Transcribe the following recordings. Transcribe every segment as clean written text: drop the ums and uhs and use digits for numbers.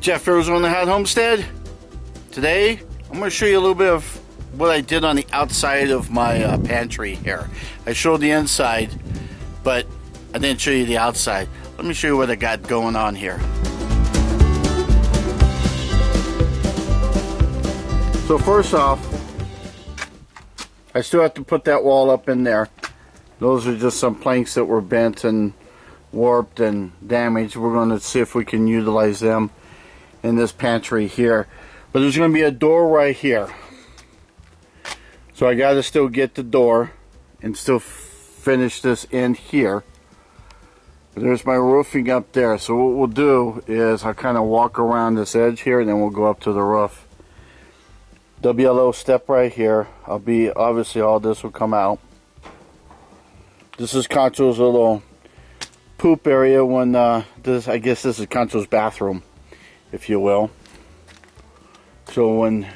Jeff ArizonaHotHomestead. Today I'm going to show you a little bit of what I did on the outside of my pantry here. I showed the inside, but I didn't show you the outside. Let me show you what I got going on here. So first off, I still have to put that wall up in there. Those are just some planks that were bent and warped and damaged. We're going to see if we can utilize them in this pantry here. But there's going to be a door right here. So I got to still get the door and still finish this in here. There's my roofing up there. So what we'll do is I'll kind of walk around this edge here and then we'll go up to the roof. There'll be a little step right here. Obviously all this will come out. This is Concho's little poop area when I guess this is Concho's bathroom, if you will. So when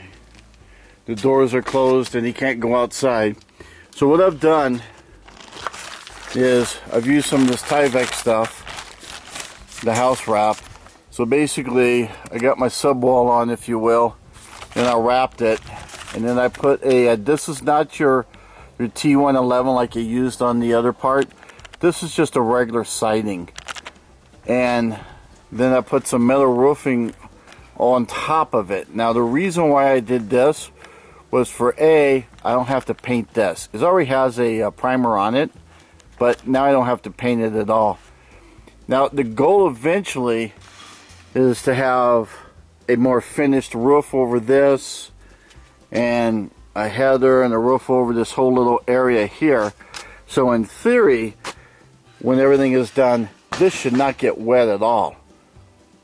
the doors are closed and he can't go outside. So what I've done is I've used some of this Tyvek stuff, the house wrap. So basically I got my subwall on, if you will, and I wrapped it, and then I put this is not your T111 like you used on the other part. This is just a regular siding, and then I put some metal roofing on top of it. Now the reason why I did this was for I don't have to paint this. It already has a primer on it, but now I don't have to paint it at all. Now the goal eventually is to have a more finished roof over this, and a header and a roof over this whole little area here. So in theory, when everything is done, this should not get wet at all.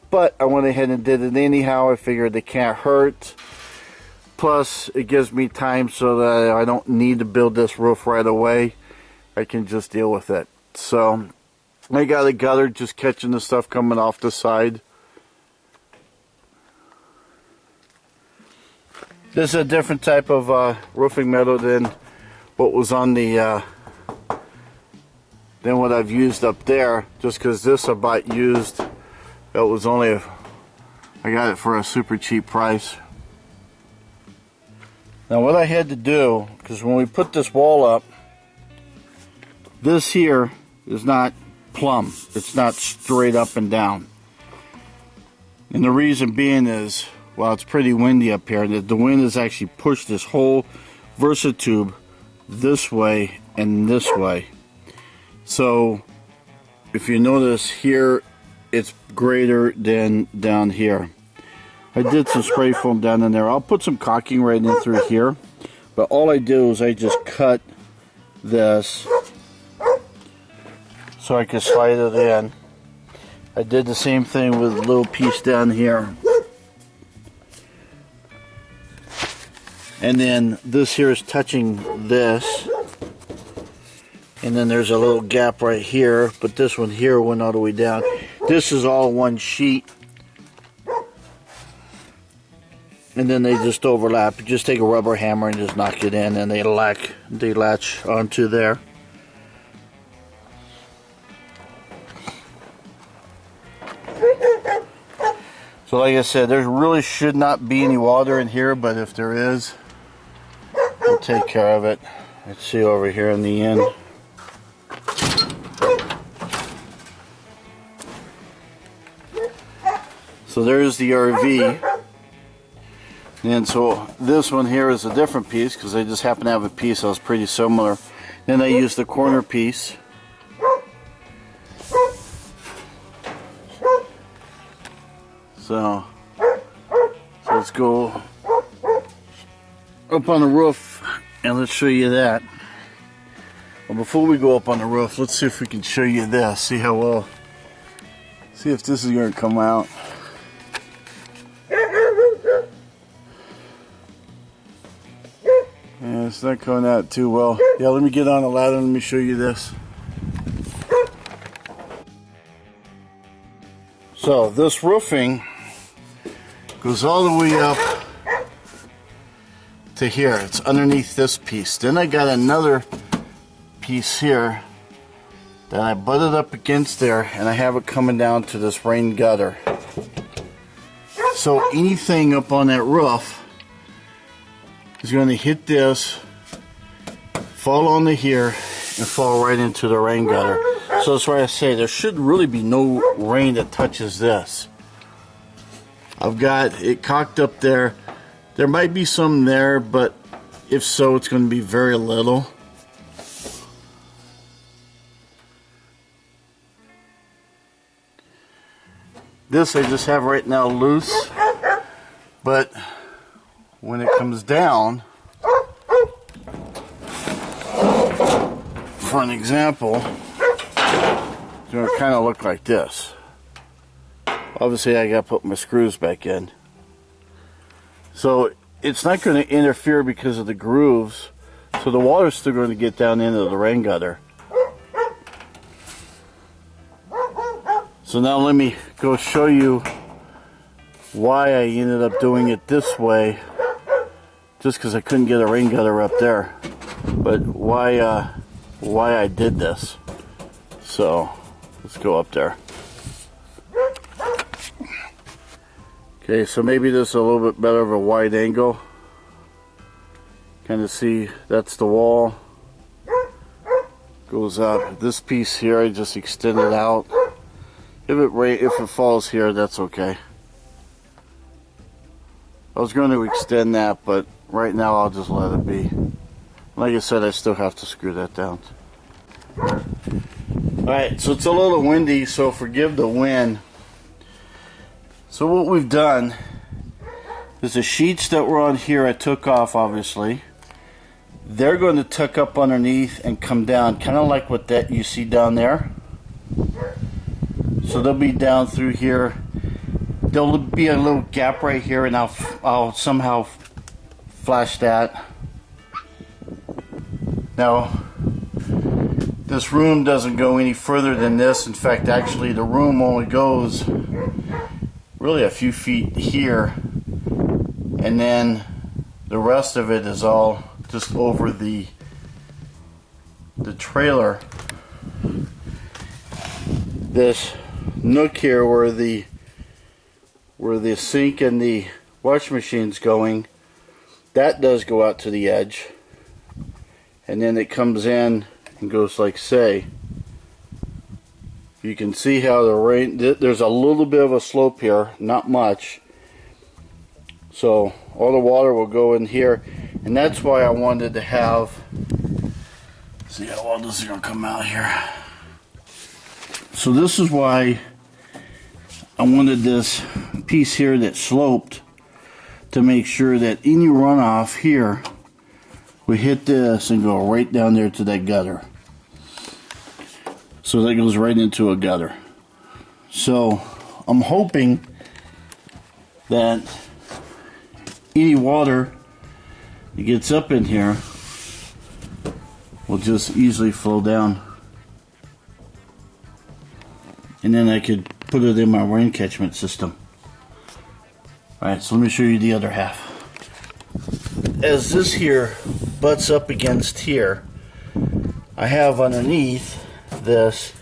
But I went ahead and did it anyhow. I figured it can't hurt. Plus, it gives me time so that I don't need to build this roof right away. I can just deal with it. So I got a gutter just catching the stuff coming off the side. This is a different type of roofing metal than what was on the than what I've used up there, just because this I bought used. It was only I got it for a super cheap price. Now what I had to do, because when we put this wall up, this here is not plumb. It's not straight up and down. And the reason being is, well, it's pretty windy up here. The wind has actually pushed this whole Versatube this way and this way. So if you notice here, it's greater than down here. I did some spray foam down in there. I'll put some caulking right in through here. But all I do is I just cut this so I can slide it in. I did the same thing with a little piece down here. And then this here is touching this. And then there's a little gap right here, but this one here went all the way down. This is all one sheet. And then they just overlap. You just take a rubber hammer and just knock it in, and they latch onto there. So like I said, there really should not be any water in here, but if there is, we'll take care of it. Let's see over here in the end. So there's the RV. And so this one here is a different piece because I just happen to have a piece that was pretty similar. Then I used the corner piece. So let's go up on the roof and let's show you that. Well, before we go up on the roof, let's see if we can show you this. See how well, see if this is going to come out. Yeah, it's not coming out too well. Yeah, let me get on the ladder and let me show you this. So this roofing goes all the way up to here. It's underneath this piece. Then I got another piece here that I butted up against there, and I have it coming down to this rain gutter. So anything up on that roof is going to hit this, fall onto here, and fall right into the rain gutter. So that's why I say there should really be no rain that touches this. I've got it cocked up there. There might be some there, but if so, it's going to be very little. This I just have right now loose, but when it comes down, for an example, it's going to kind of look like this. Obviously I got to put my screws back in. So it's not going to interfere because of the grooves, so the water's still going to get down into the rain gutter. So now let me go show you why I ended up doing it this way, just because I couldn't get a rain gutter up there, but why I did this. So let's go up there. Okay, so maybe this is a little bit better of a wide angle. Kind of see that's the wall. Goes up. This piece here I just extended out. If it falls here, that's okay. I was going to extend that, but right now I'll just let it be. Like I said, I still have to screw that down. Alright, so it's a little windy, so forgive the wind. So what we've done is the sheets that were on here I took off, obviously. They're going to tuck up underneath and come down, kind of like what that you see down there. So they'll be down through here. There'll be a little gap right here, and I'll somehow flash that. Now, this room doesn't go any further than this. In fact, actually, the room only goes really a few feet here, and then the rest of it is all just over the trailer. This nook here where the sink and the wash machine's going, that does go out to the edge, and then it comes in and goes like say. You can see how the rain, there's a little bit of a slope here, not much, so all the water will go in here, and that's why I wanted to have, see how well this is going to come out here. So this is why I wanted this piece here that sloped, to make sure that any runoff here we hit this and go right down there to that gutter. So that goes right into a gutter. So I'm hoping that any water that gets up in here will just easily flow down. And then I could put it in my rain catchment system. Alright, so let me show you the other half. As this here butts up against here, I have underneath this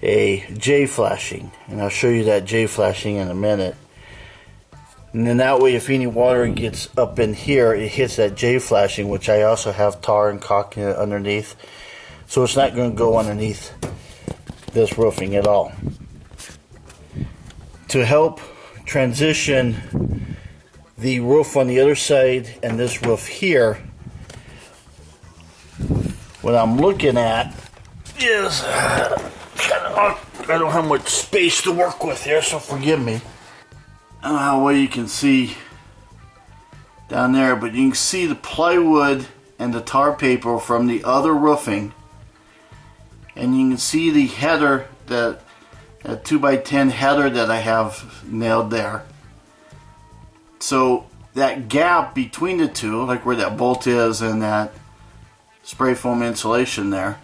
a J flashing, and I'll show you that J flashing in a minute. And then that way, if any water gets up in here, it hits that J flashing, which I also have tar and caulk underneath, so it's not going to go underneath this roofing at all. To help transition the roof on the other side and this roof here, what I'm looking at is I don't have much space to work with here, so forgive me. I don't know how well you can see down there, but you can see the plywood and the tar paper from the other roofing, and you can see the header, that 2x10 header that I have nailed there. So that gap between the two, like where that bolt is and that spray foam insulation there,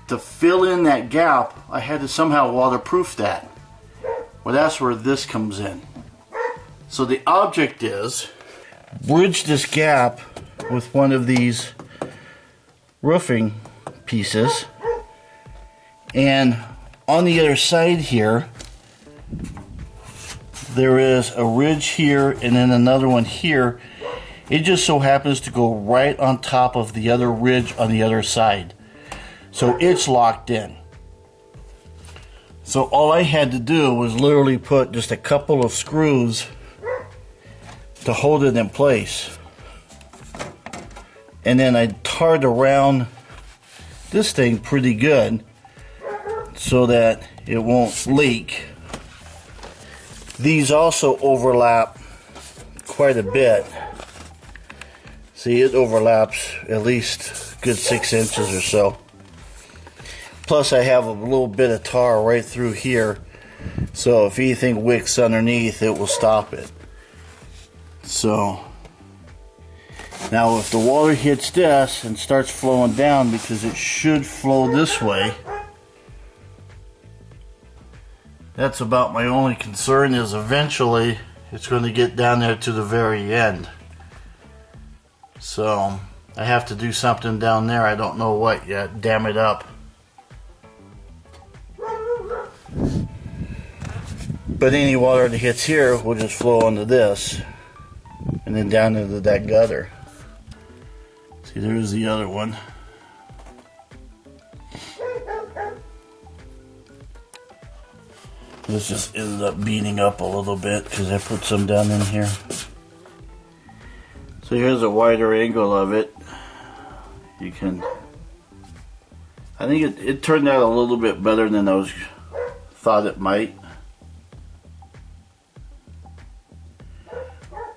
to fill in that gap, I had to somehow waterproof that. Well, that's where this comes in. So the object is bridge this gap with one of these roofing pieces, and on the other side here, there is a ridge here and then another one here. It just so happens to go right on top of the other ridge on the other side. So it's locked in. So all I had to do was literally put just a couple of screws to hold it in place. And then I tarred around this thing pretty good so that it won't leak. These also overlap quite a bit. See, it overlaps at least a good 6 inches or so. Plus I have a little bit of tar right through here, so if anything wicks underneath, it will stop it. So now if the water hits this and starts flowing down, because it should flow this way, that's about my only concern, is eventually it's going to get down there to the very end. So I have to do something down there. I don't know what yet. Dam it up. But any water that hits here will just flow into this and then down into that gutter. See, there's the other one. This just ended up beating up a little bit because I put some down in here. So here's a wider angle of it. You can, I think it turned out a little bit better than I thought it might.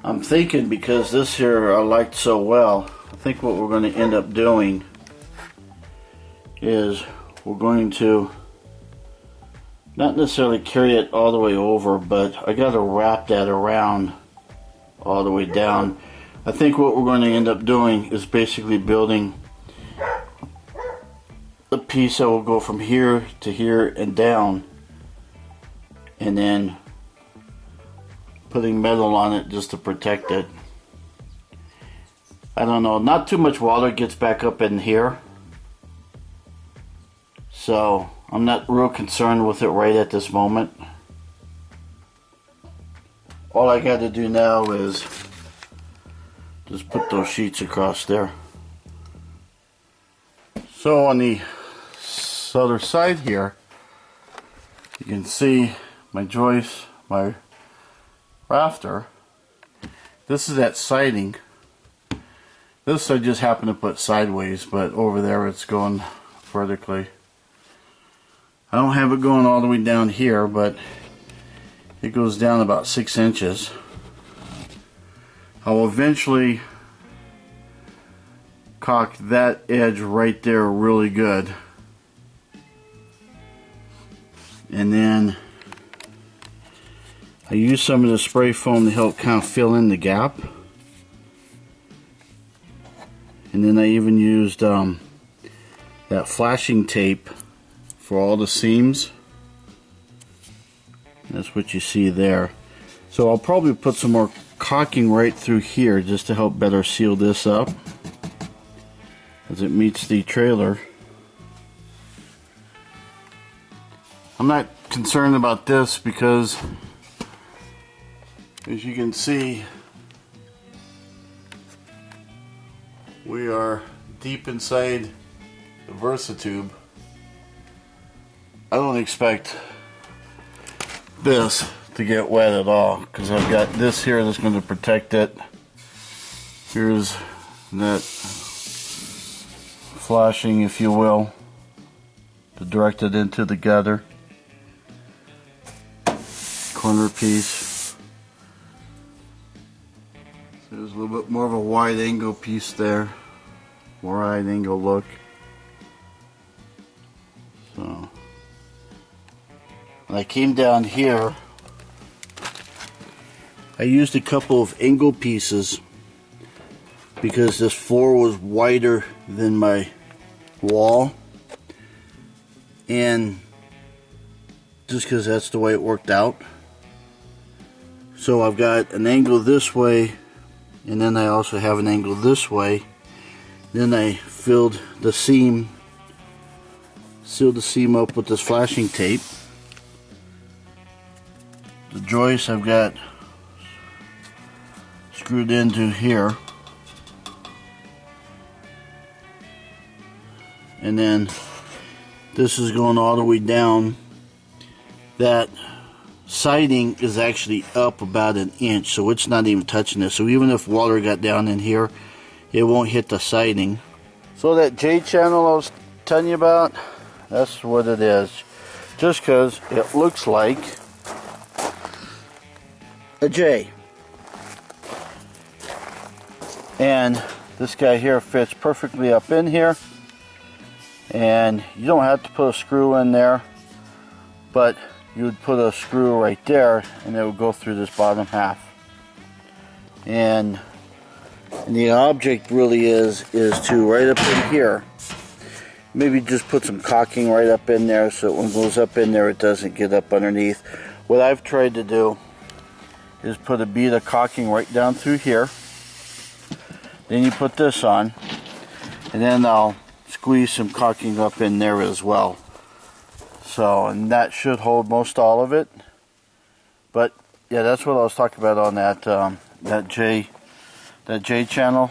I'm thinking, because this here I liked so well, I think what we're going to end up doing is we're going to not necessarily carry it all the way over, but I got to wrap that around all the way down. I think what we're going to end up doing is basically building a piece that will go from here to here and down, and then putting metal on it just to protect it. I don't know, not too much water gets back up in here, so I'm not real concerned with it right at this moment. All I got to do now is just put those sheets across there. So on the other side here, you can see my joist, my rafter. This is that siding. This I just happen to put sideways, but over there it's going vertically. I don't have it going all the way down here, but it goes down about 6 inches. I'll eventually caulk that edge right there really good, and then I use some of the spray foam to help kind of fill in the gap, and then I even used that flashing tape for all the seams. That's what you see there. So I'll probably put some more caulking right through here just to help better seal this up as it meets the trailer. I'm not concerned about this because, as you can see, we are deep inside the VersaTube. I don't expect this to get wet at all, because I've got this here that's going to protect it. Here's that flashing, if you will, to direct it into the gutter. Corner piece. So there's a little bit more of a wide angle piece there. Wide angle look. So when I came down here, I used a couple of angle pieces because this floor was wider than my wall, and just because that's the way it worked out. So I've got an angle this way, and then I also have an angle this way. Then I filled the seam, sealed the seam up with this flashing tape to joist I've got screwed into here, and then this is going all the way down. That siding is actually up about an inch, so it's not even touching this. So even if water got down in here, it won't hit the siding. So that J channel I was telling you about, that's what it is. Just because it looks like a J. And this guy here fits perfectly up in here. And you don't have to put a screw in there, but you would put a screw right there and it would go through this bottom half. And the object really is to right up in here, maybe just put some caulking right up in there so when it goes up in there it doesn't get up underneath. What I've tried to do is put a bead of caulking right down through here. Then you put this on, and then I'll squeeze some caulking up in there as well. So, and that should hold most all of it. But yeah, that's what I was talking about on that J channel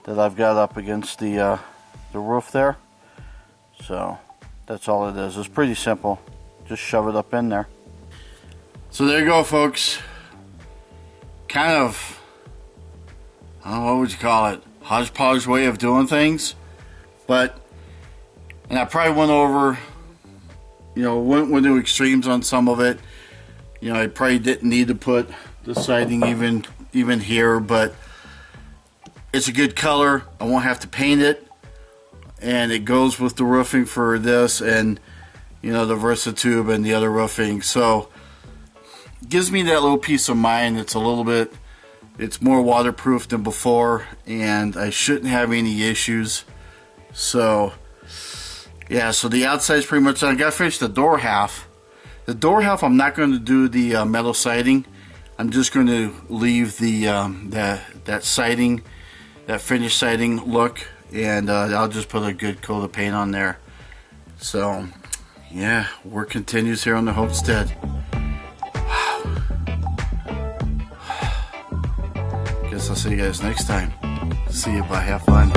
that I've got up against the roof there. So that's all it is. It's pretty simple. Just shove it up in there. So there you go, folks. Kind of, I don't know, what would you call it? Hodgepodge way of doing things. But, and I probably went over, went to extremes on some of it. I probably didn't need to put the siding even here, but it's a good color. I won't have to paint it, and it goes with the roofing for this and the Versatube and the other roofing. So it gives me that little peace of mind. It's more waterproof than before, and I shouldn't have any issues. So yeah, so the outside's pretty much done. I gotta finish the door half. The door half, I'm not going to do the metal siding. I'm just going to leave the that siding, that finished siding look, and I'll just put a good coat of paint on there. So yeah, work continues here on the homestead. Wow. Guess I'll see you guys next time. See you. Bye. Have fun.